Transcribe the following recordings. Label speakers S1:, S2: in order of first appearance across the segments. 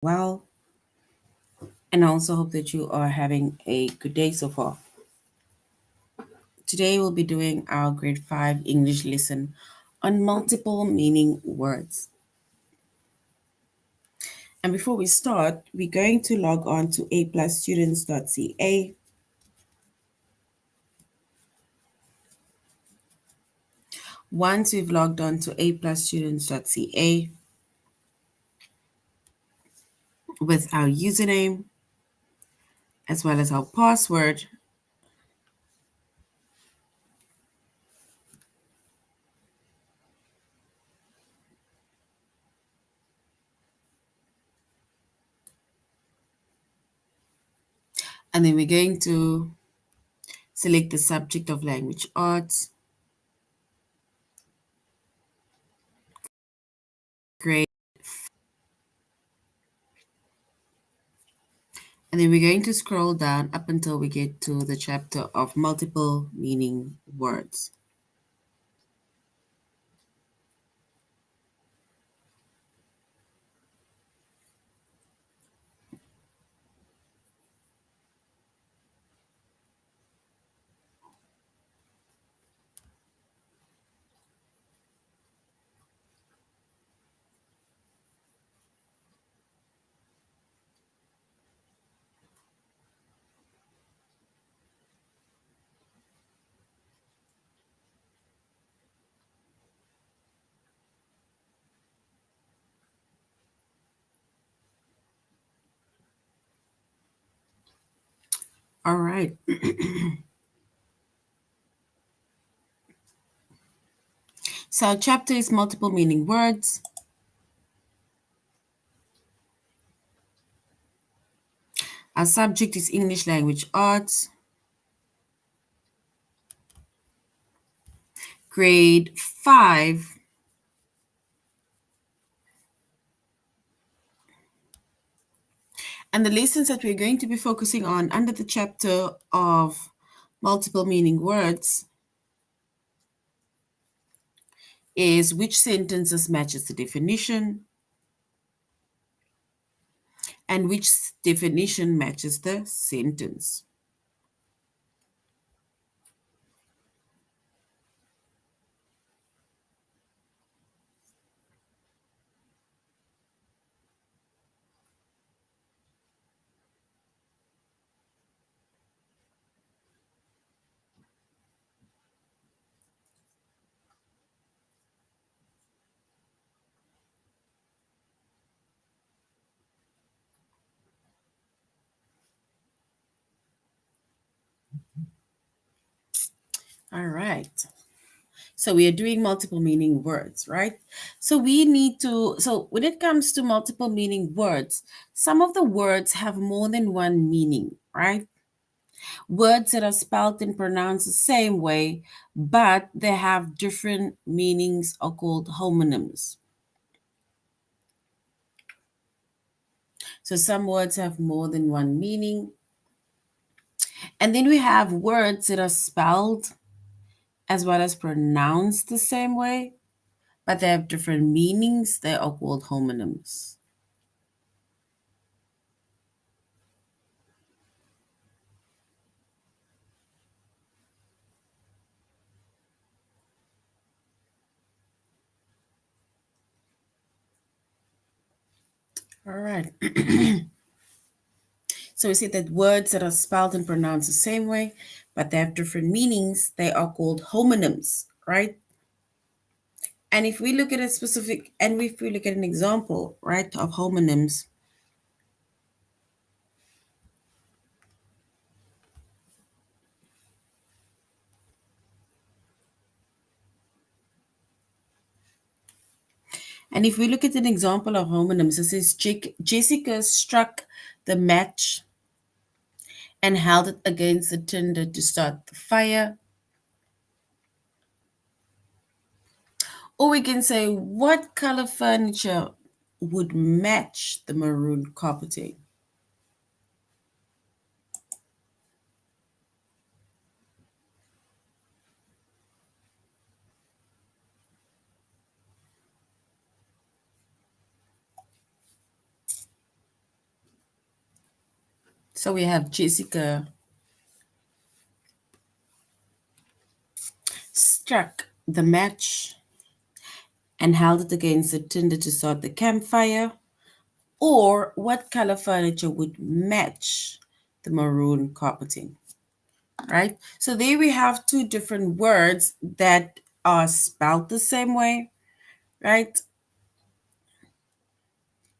S1: well, and I also hope that you are having a good day so far. Today we'll be doing our grade 5 English lesson on multiple meaning words. And before we start, we're going to log on to aplusstudents.ca. Once we've logged on to aplusstudents.ca with our username as well as our password, and then we're going to select the subject of language arts, grade, and then we're going to scroll down up until we get to the chapter of multiple meaning words. All right. So our chapter is multiple meaning words. Our subject is English language arts. Grade 5. And the lessons that we're going to be focusing on under the chapter of multiple meaning words is which sentences matches the definition and which definition matches the sentence. All right. So we are doing multiple meaning words, right? So when it comes to multiple meaning words, some of the words have more than one meaning, right? Words that are spelled and pronounced the same way, but they have different meanings are called homonyms. So some words have more than one meaning. And then we have words that are spelled as well as pronounced the same way, but they have different meanings. They are called homonyms. All right. So we see that words that are spelled and pronounced the same way, but they have different meanings, they are called homonyms, right? And if we look at a specific, and if we look at an example, right, of homonyms, and if we look at an example of homonyms, it says Jessica struck the match and held it against the tinder to start the fire. Or we can say, what color furniture would match the maroon carpeting? So we have Jessica struck the match and held it against the tinder to start the campfire. Or what color furniture would match the maroon carpeting, right? So there we have two different words that are spelled the same way, right?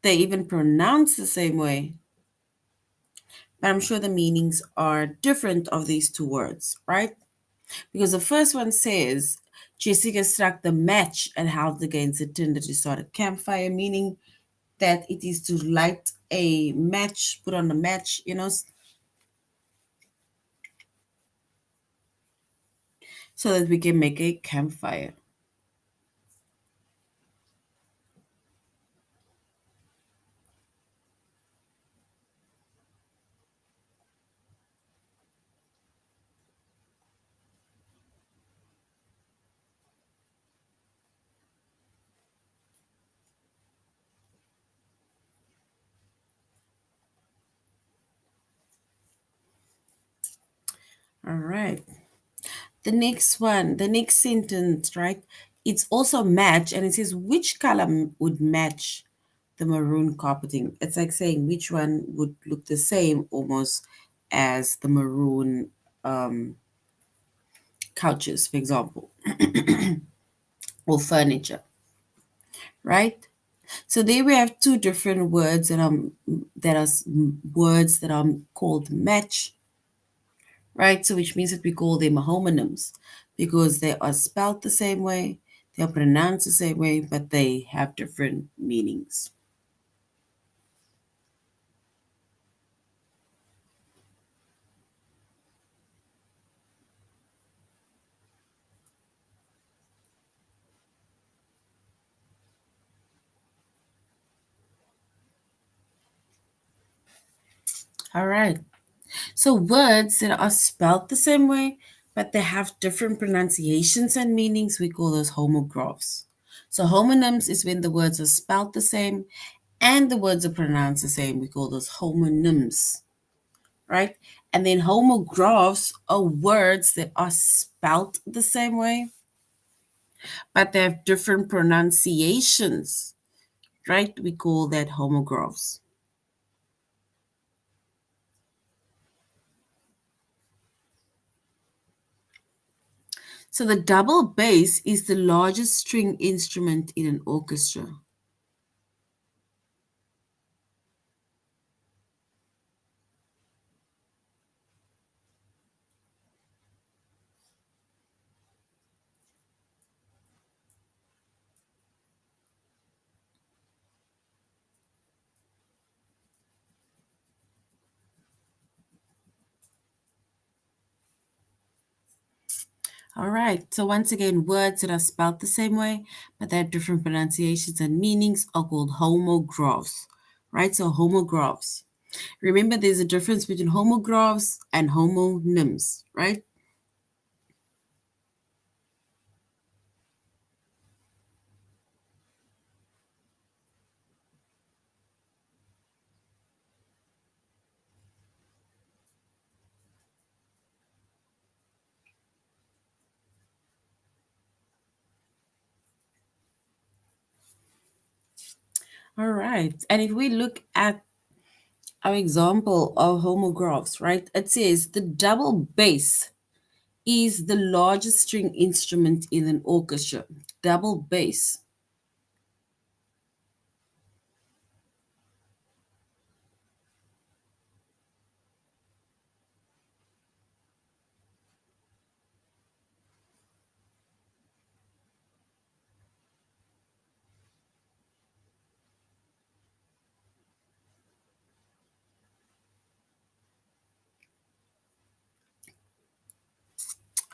S1: They even pronounce the same way, but I'm sure the meanings are different of these two words, right? Because the first one says, Jessica struck the match and held against the tinder to start a campfire, meaning that it is to light a match, put on a match, so that we can make a campfire. All right. The next sentence, right? It's also match, and it says which color would match the maroon carpeting. It's like saying which one would look the same almost as the maroon couches, for example, or furniture, right? So there we have two different words words that are called match, right? So which means that we call them homonyms because they are spelled the same way, they are pronounced the same way, but they have different meanings. All right. So words that are spelled the same way, but they have different pronunciations and meanings, we call those homographs. So homonyms is when the words are spelled the same and the words are pronounced the same. We call those homonyms, right? And then homographs are words that are spelled the same way, but they have different pronunciations, right? We call that homographs. So the double bass is the largest string instrument in an orchestra. All right. So once again, words that are spelled the same way, but they have different pronunciations and meanings are called homographs, right? So homographs. Remember, there's a difference between homographs and homonyms, right? All right. And if we look at our example of homographs, right? It says the double bass is the largest string instrument in an orchestra. Double bass.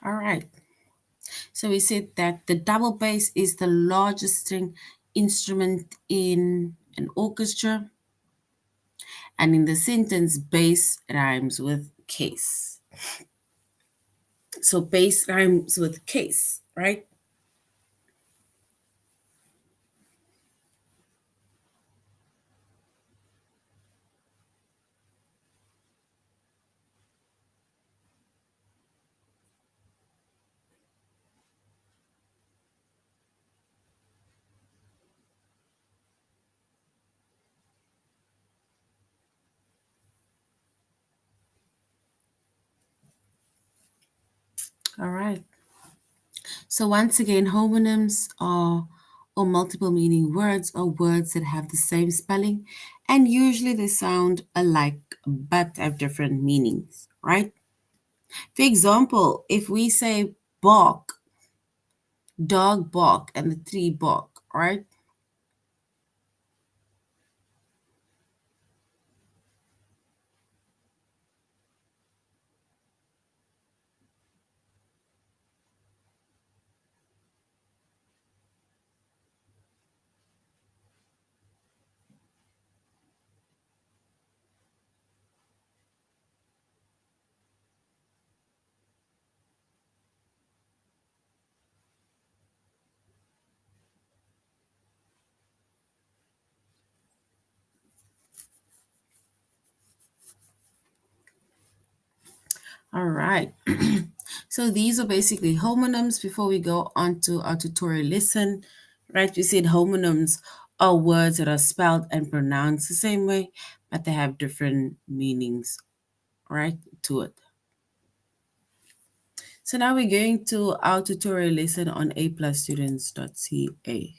S1: All right. So we said that the double bass is the largest string instrument in an orchestra. And in the sentence, bass rhymes with case. So bass rhymes with case, right? All right. So once again, homonyms are or multiple meaning words are words that have the same spelling and usually they sound alike but have different meanings, right? For example, if we say bark, dog bark, and the tree bark, right? All right. So these are basically homonyms. Before we go on to our tutorial lesson, right? We said homonyms are words that are spelled and pronounced the same way, but they have different meanings, right, to it. So now we're going to our tutorial lesson on aplusstudents.ca.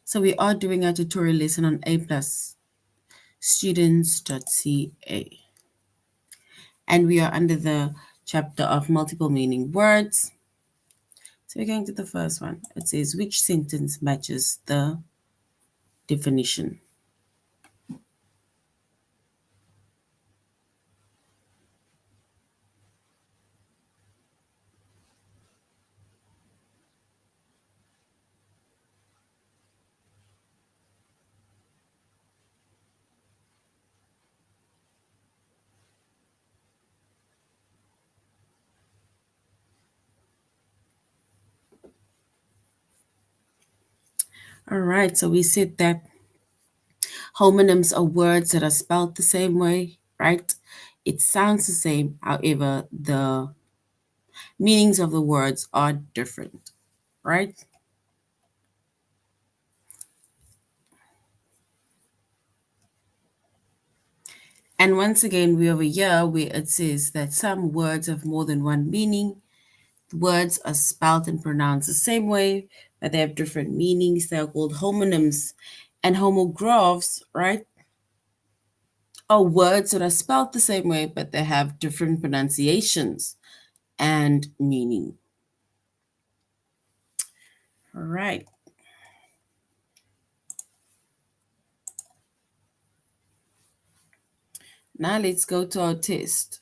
S1: So we are doing a tutorial lesson on aplusstudents.ca. And we are under the chapter of multiple meaning words. So we're going to the first one. It says, which sentence matches the definition? All right, so we said that homonyms are words that are spelled the same way, right? It sounds the same, however, the meanings of the words are different, right? And once again, we over here where it says that some words have more than one meaning. Words are spelled and pronounced the same way, but they have different meanings. They are called homonyms. And homographs, right, are words that are spelled the same way, but they have different pronunciations and meaning. All right. Now let's go to our test.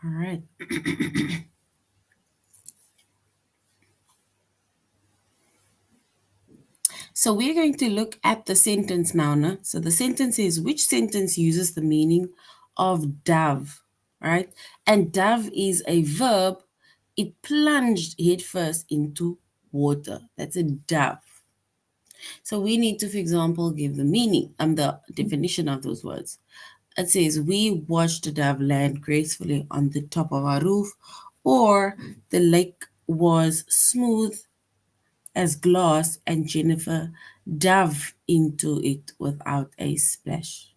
S1: All right. So we're going to look at the sentence now. No? So the sentence is, which sentence uses the meaning of dove, right? And dove is a verb. It plunged headfirst into water. That's a dove. So we need to, for example, give the meaning and the definition of those words. It says, we watched the dove land gracefully on the top of our roof, or the lake was smooth as glass and Jennifer dove into it without a splash.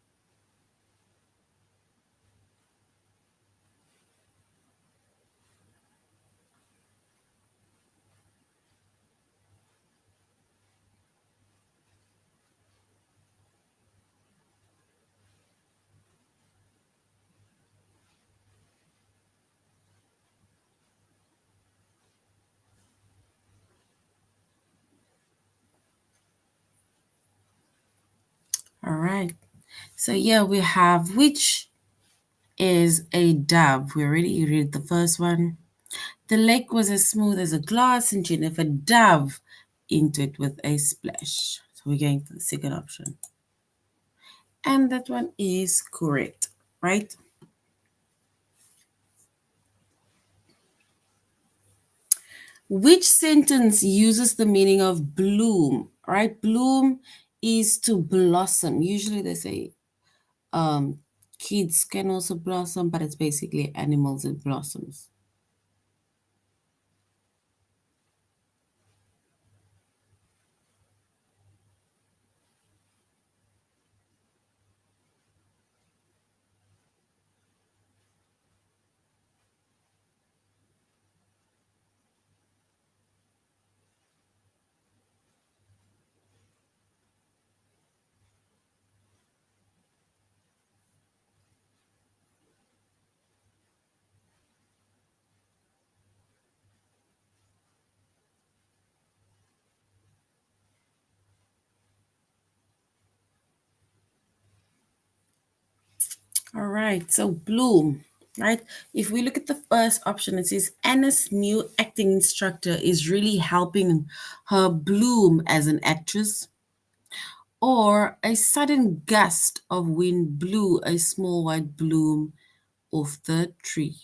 S1: right. So here we have which is a dove. We already read the first one. The lake was as smooth as a glass, and Jennifer dove into it with a splash. So we're going to the second option. And that one is correct, right? Which sentence uses the meaning of bloom, right? Bloom is to blossom. Usually they say um, kids can also blossom, but it's basically animals that blossoms. All right, so bloom, right? If we look at the first option, it says Anna's new acting instructor is really helping her bloom as an actress. Or a sudden gust of wind blew a small white bloom off the tree.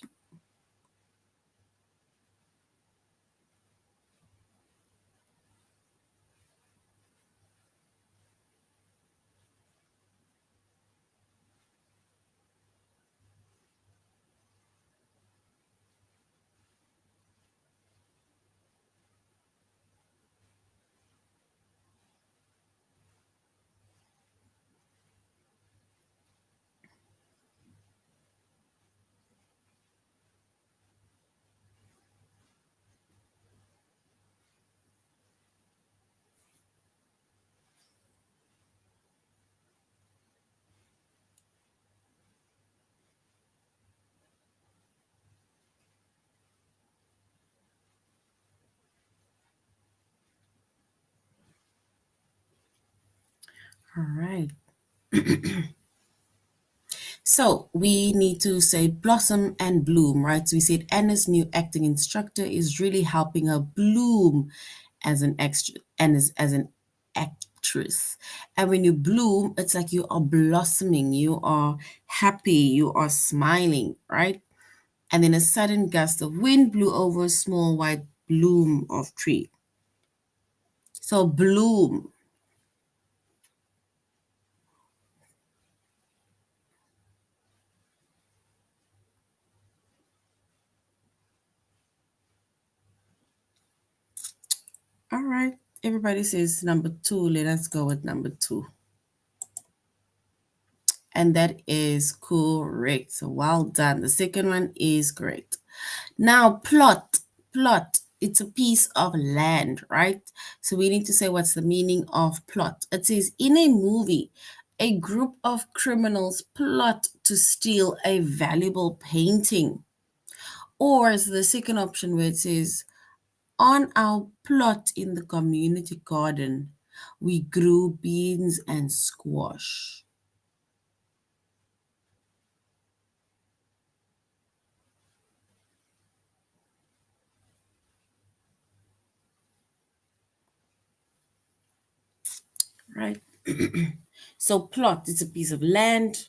S1: All right. So we need to say blossom and bloom, right? So we said Anna's new acting instructor is really helping her bloom as an extra and as an actress. And when you bloom, it's like you are blossoming, you are happy, you are smiling, right? And then a sudden gust of wind blew over a small white bloom of tree. So bloom. All right. Everybody says number two. Let us go with number two. And that is correct. So well done. The second one is correct. Now, plot. Plot. It's a piece of land, right? So we need to say what's the meaning of plot. It says in a movie, a group of criminals plot to steal a valuable painting. Or is the second option where it says on our plot in the community garden, we grew beans and squash. Right? So plot is a piece of land,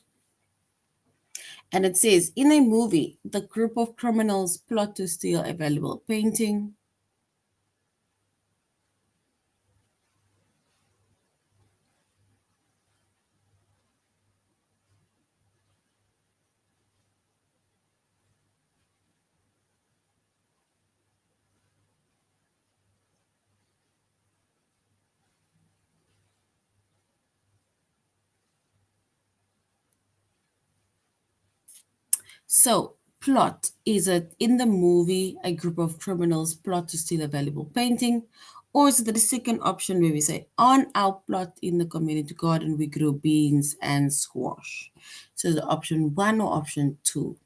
S1: and it says in a movie, the group of criminals plot to steal a valuable painting. So plot is a in the movie, a group of criminals plot to steal a valuable painting. Or is it the second option where we say on our plot in the community garden we grew beans and squash? So the option one or option two?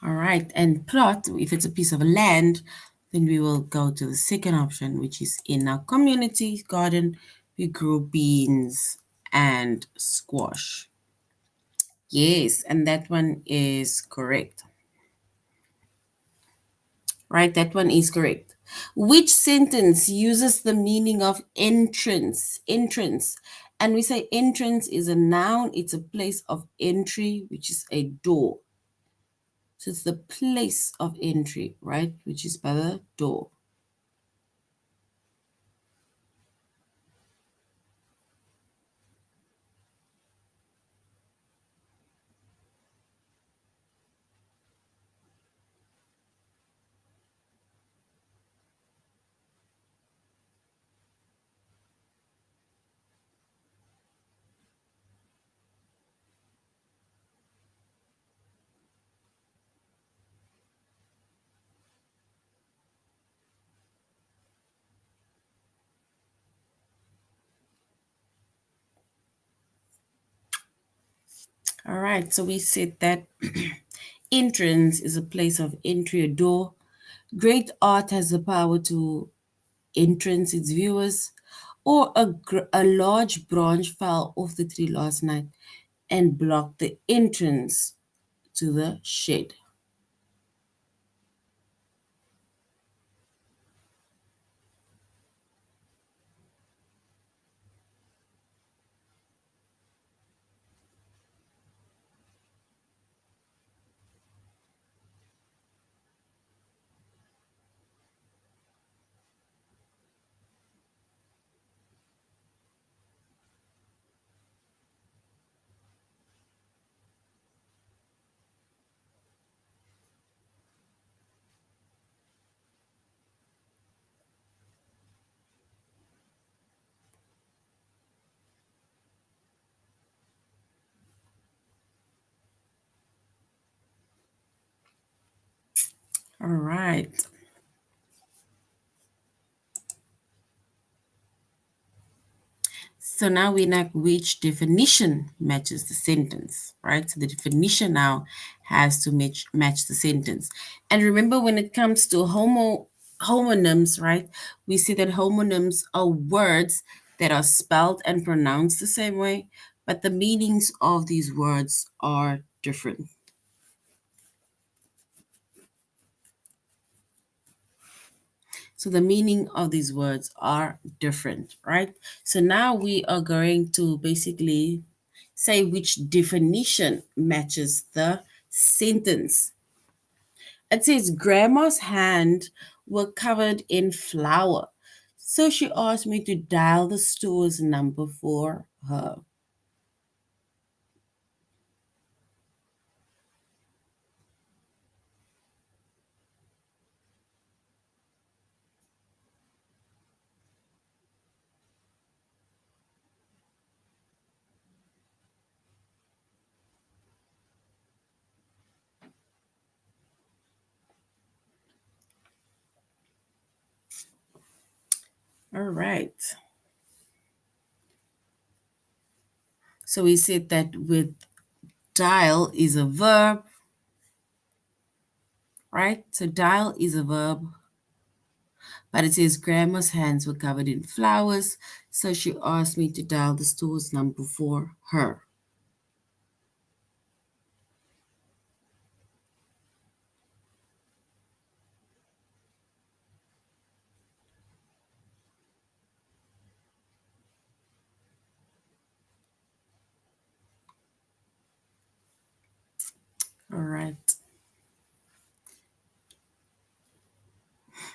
S1: All right, and plot, if it's a piece of land, then we will go to the second option, which is in our community garden, we grew beans and squash. Yes, and that one is correct. Right, that one is correct. Which sentence uses the meaning of entrance? Entrance. And we say entrance is a noun, it's a place of entry, which is a door. So it's the place of entry, right? Which is by the door. All right, so we said that entrance is a place of entry, a door. Great art has the power to entrance its viewers, or a large branch fell off the tree last night and blocked the entrance to the shed. All right. So now we know which definition matches the sentence, right? So the definition now has to match the sentence. And remember, when it comes to homonyms, right? We see that homonyms are words that are spelled and pronounced the same way, but the meanings of these words are different. So the meaning of these words are different, right? So now we are going to basically say which definition matches the sentence. It says grandma's hand were covered in flour. So she asked me to dial the store's number for her. All right. So we said that with dial is a verb, right? So dial is a verb. But it says grandma's hands were covered in flowers, so she asked me to dial the store's number for her. All right.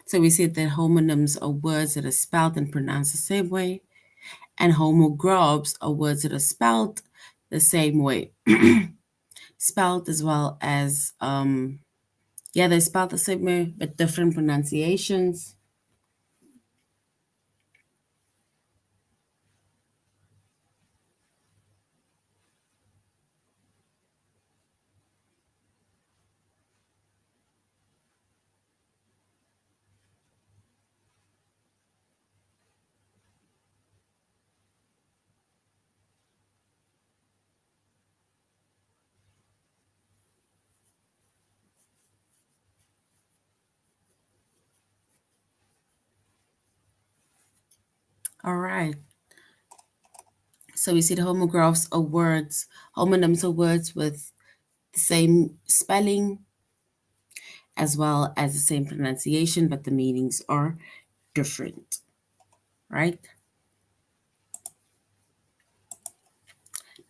S1: So we said that homonyms are words that are spelled and pronounced the same way, and homographes are words that are spelled the same way, spelled as well as yeah, they're spelled the same way but different pronunciations. All right. So we said homographs are words, homonyms are words with the same spelling as well as the same pronunciation, but the meanings are different, right?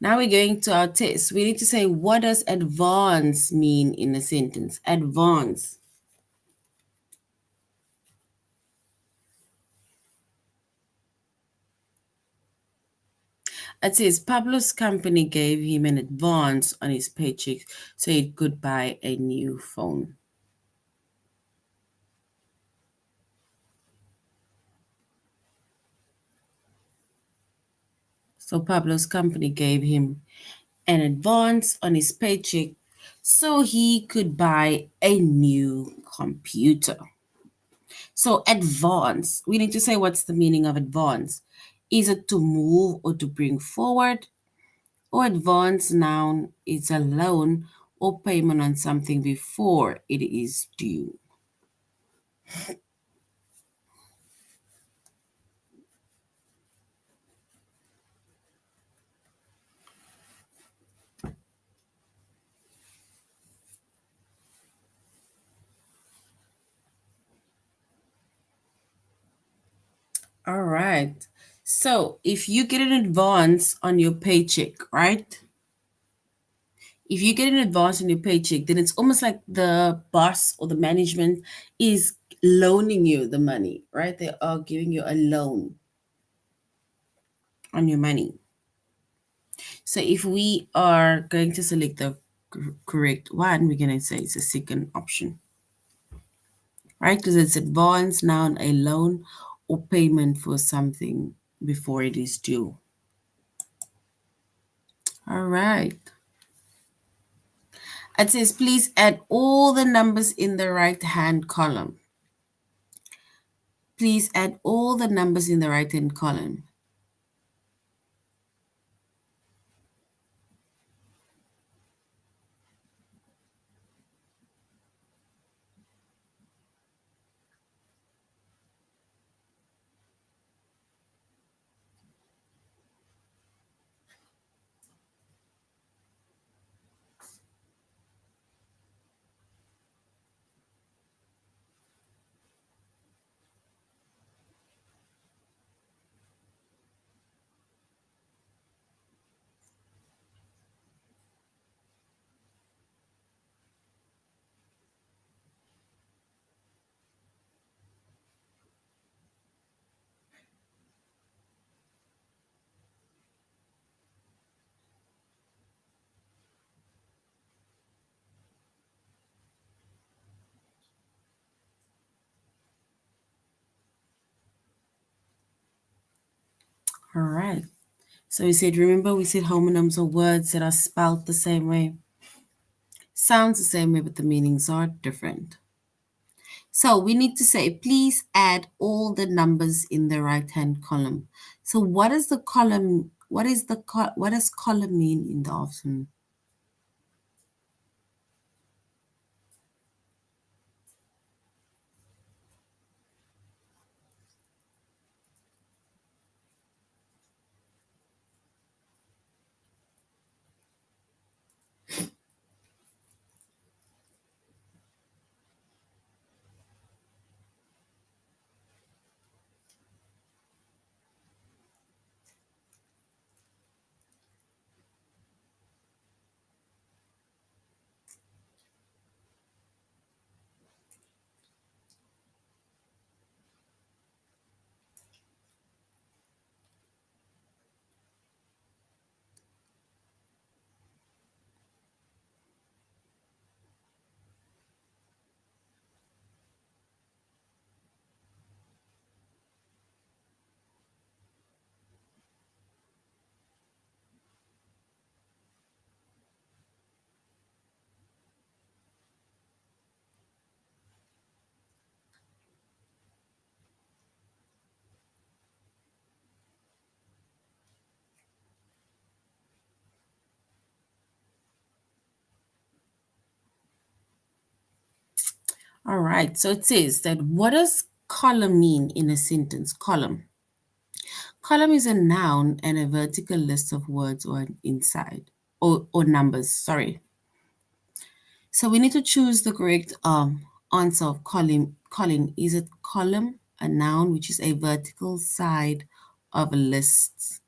S1: Now we're going to our test. We need to say, what does advance mean in a sentence? Advance. It says Pablo's company gave him an advance on his paycheck so he could buy a new phone. So Pablo's company gave him an advance on his paycheck so he could buy a new computer. So advance, we need to say what's the meaning of advance. Is it to move or to bring forward? Or advance noun is a loan or payment on something before it is due. All right. So if you get an advance on your paycheck, right? If you get an advance on your paycheck, then it's almost like the boss or the management is loaning you the money, right? They are giving you a loan on your money. So if we are going to select the correct one, we're going to say it's a second option, right? Because it's advance, noun, a loan or payment for something before it is due. All right. It says, please add all the numbers in the right-hand column. Please add all the numbers in the right-hand column. All right. So we said, remember we said homonyms are words that are spelled the same way, sounds the same way, but the meanings are different. So we need to say, please add all the numbers in the right-hand column. So what is the column? What does column mean in the afternoon? All right. So it says that what does column mean in a sentence? Column. Column is a noun and a vertical list of words or inside or numbers. Sorry. So we need to choose the correct answer of column. Column, is it column, a noun which is a vertical side of a list?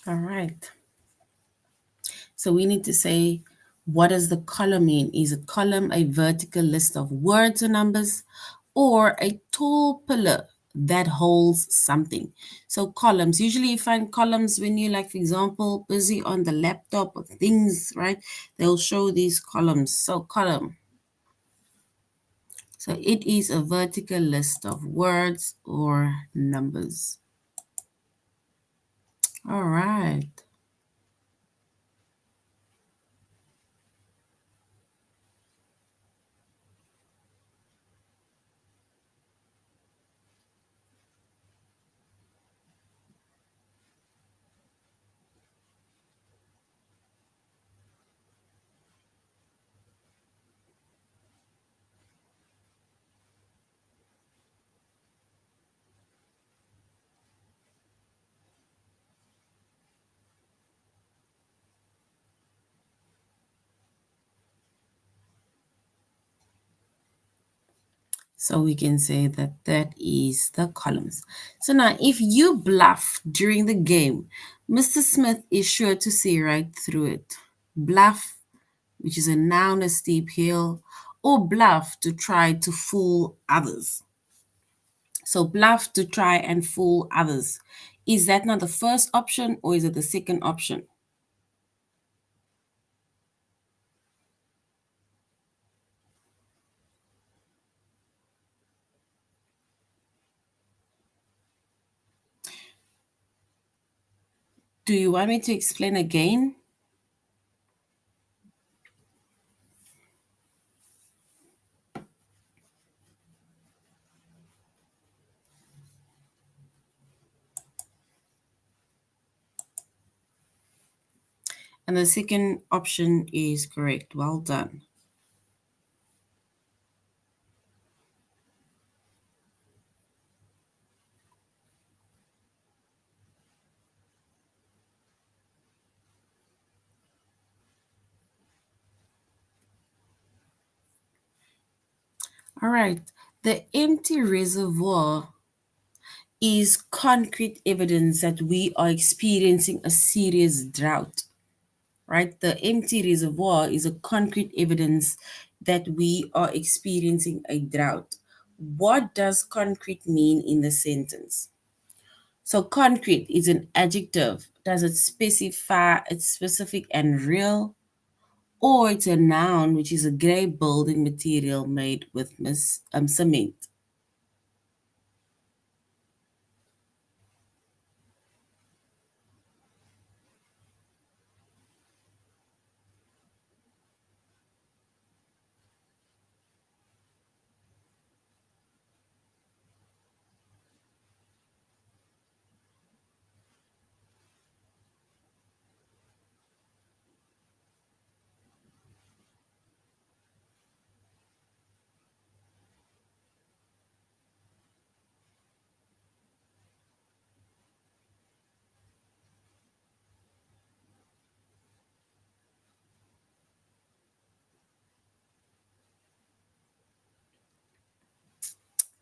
S1: All right. So we need to say, what does the column mean? Is a column a vertical list of words or numbers, or a tall pillar that holds something? So columns, usually you find columns when you, like, for example, busy on the laptop or things, right? They'll show these columns. So column. So it is a vertical list of words or numbers. All right. So we can say that that is the columns. So now, if you bluff during the game, Mr. Smith is sure to see right through it. Bluff, which is a noun, a steep hill, or bluff to try to fool others. So bluff to try and fool others. Is that not the first option or is it the second option? Do you want me to explain again? And the second option is correct. Well done. All right. The empty reservoir is concrete evidence that we are experiencing a serious drought, right? The empty reservoir is a concrete evidence that we are experiencing a drought. What does concrete mean in the sentence? So, concrete is an adjective. Does it specify it's specific and real? Or it's a noun, which is a gray building material made with cement.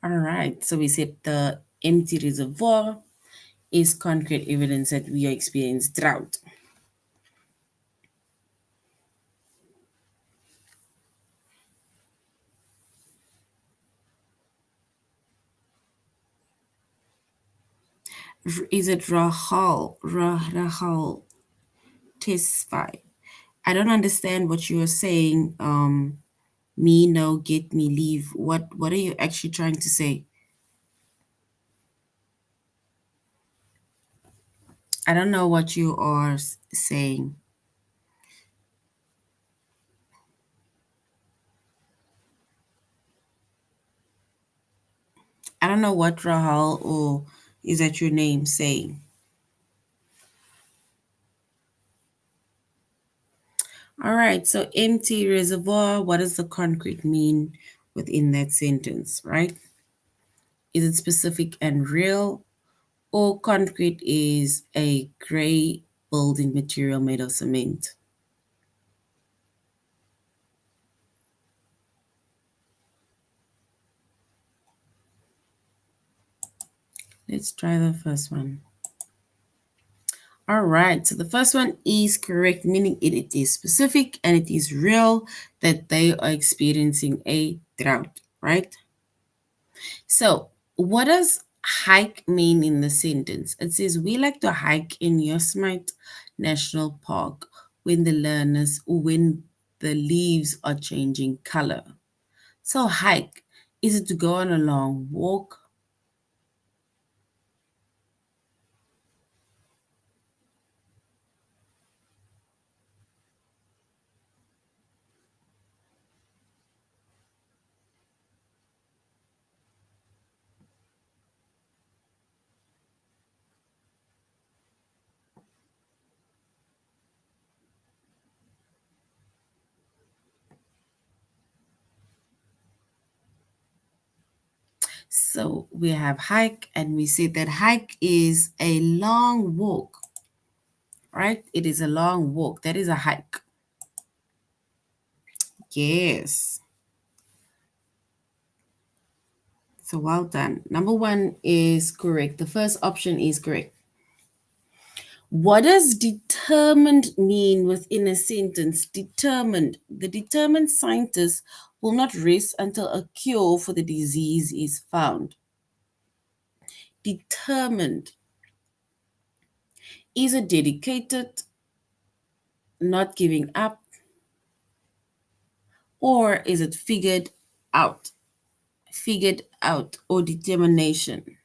S1: All right, so we said the empty reservoir is concrete evidence that we are experiencing drought. Is it Rahal testify? I don't understand what you are saying. Me no, get me leave. What are you actually trying to say? I don't know what you are saying. I don't know what Rahal or is that your name saying. All right, so empty reservoir, what does the concrete mean within that sentence, right? Is it specific and real? Or concrete is a gray building material made of cement? Let's try the first one. All right, so the first one is correct, meaning it is specific and it is real that they are experiencing a drought, right? So, what does hike mean in the sentence? It says, we like to hike in Yosemite National Park when the leaves are changing color. So, hike, is it to go on a long walk? So we have hike, and we say that hike is a long walk, right? It is a long walk. That is a hike. Yes. So well done. Number one is correct. The first option is correct. What does determined mean within a sentence? Determined. The determined scientist will not rest until a cure for the disease is found. Determined. Is it dedicated, not giving up, or is it figured out? Figured out or determination.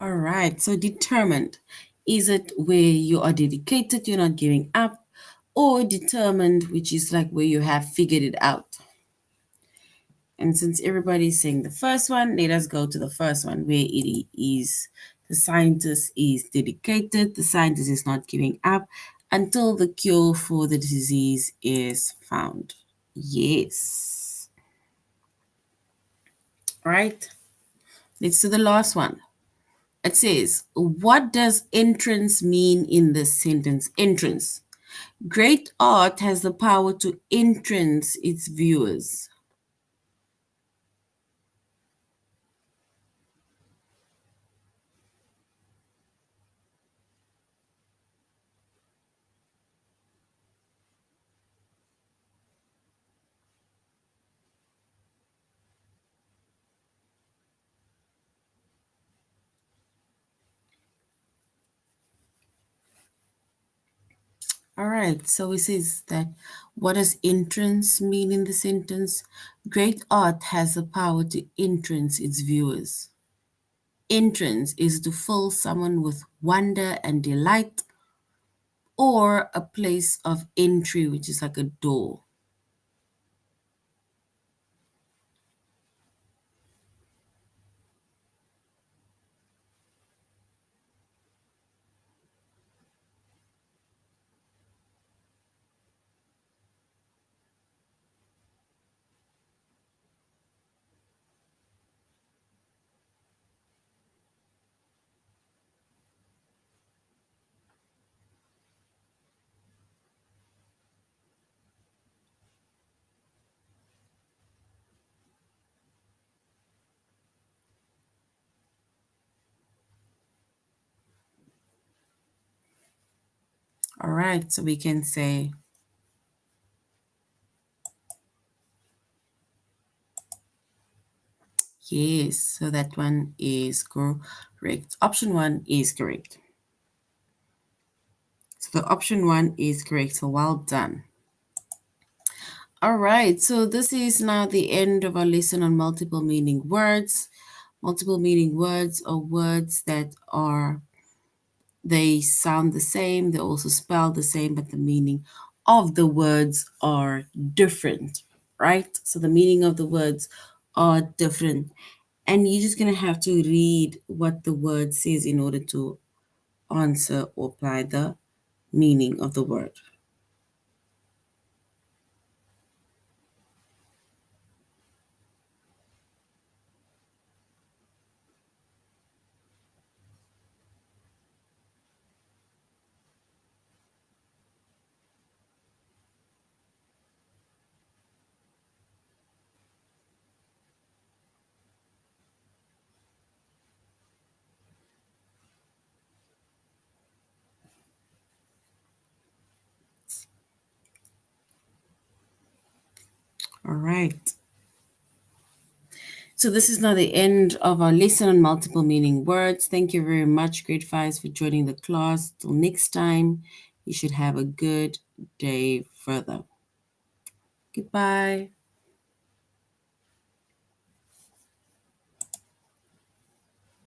S1: All right, so determined. Is it where you are dedicated, you're not giving up, or determined, which is like where you have figured it out? And since everybody's saying the first one, let us go to the first one where it is the scientist is dedicated, the scientist is not giving up until the cure for the disease is found. Yes. All right, let's do the last one. It says, what does entrance mean in this sentence? Entrance. Great art has the power to entrance its viewers. All right, so it says that what does entrance mean in the sentence? Great art has the power to entrance its viewers. Entrance is to fill someone with wonder and delight, or a place of entry, which is like a door. All right, so we can say yes, so that one is correct. Option 1 is correct. So the option 1 is correct. So well done. All right, so this is now the end of our lesson on multiple meaning words. Multiple meaning words are words that they sound the same, they also spell the same, but the meaning of the words are different, right? So the meaning of the words are different. And you're just going to have to read what the word says in order to answer or apply the meaning of the word. All right. So this is now the end of our lesson on multiple meaning words. Thank you very much, grade 5s, for joining the class. Till next time, you should have a good day further. Goodbye.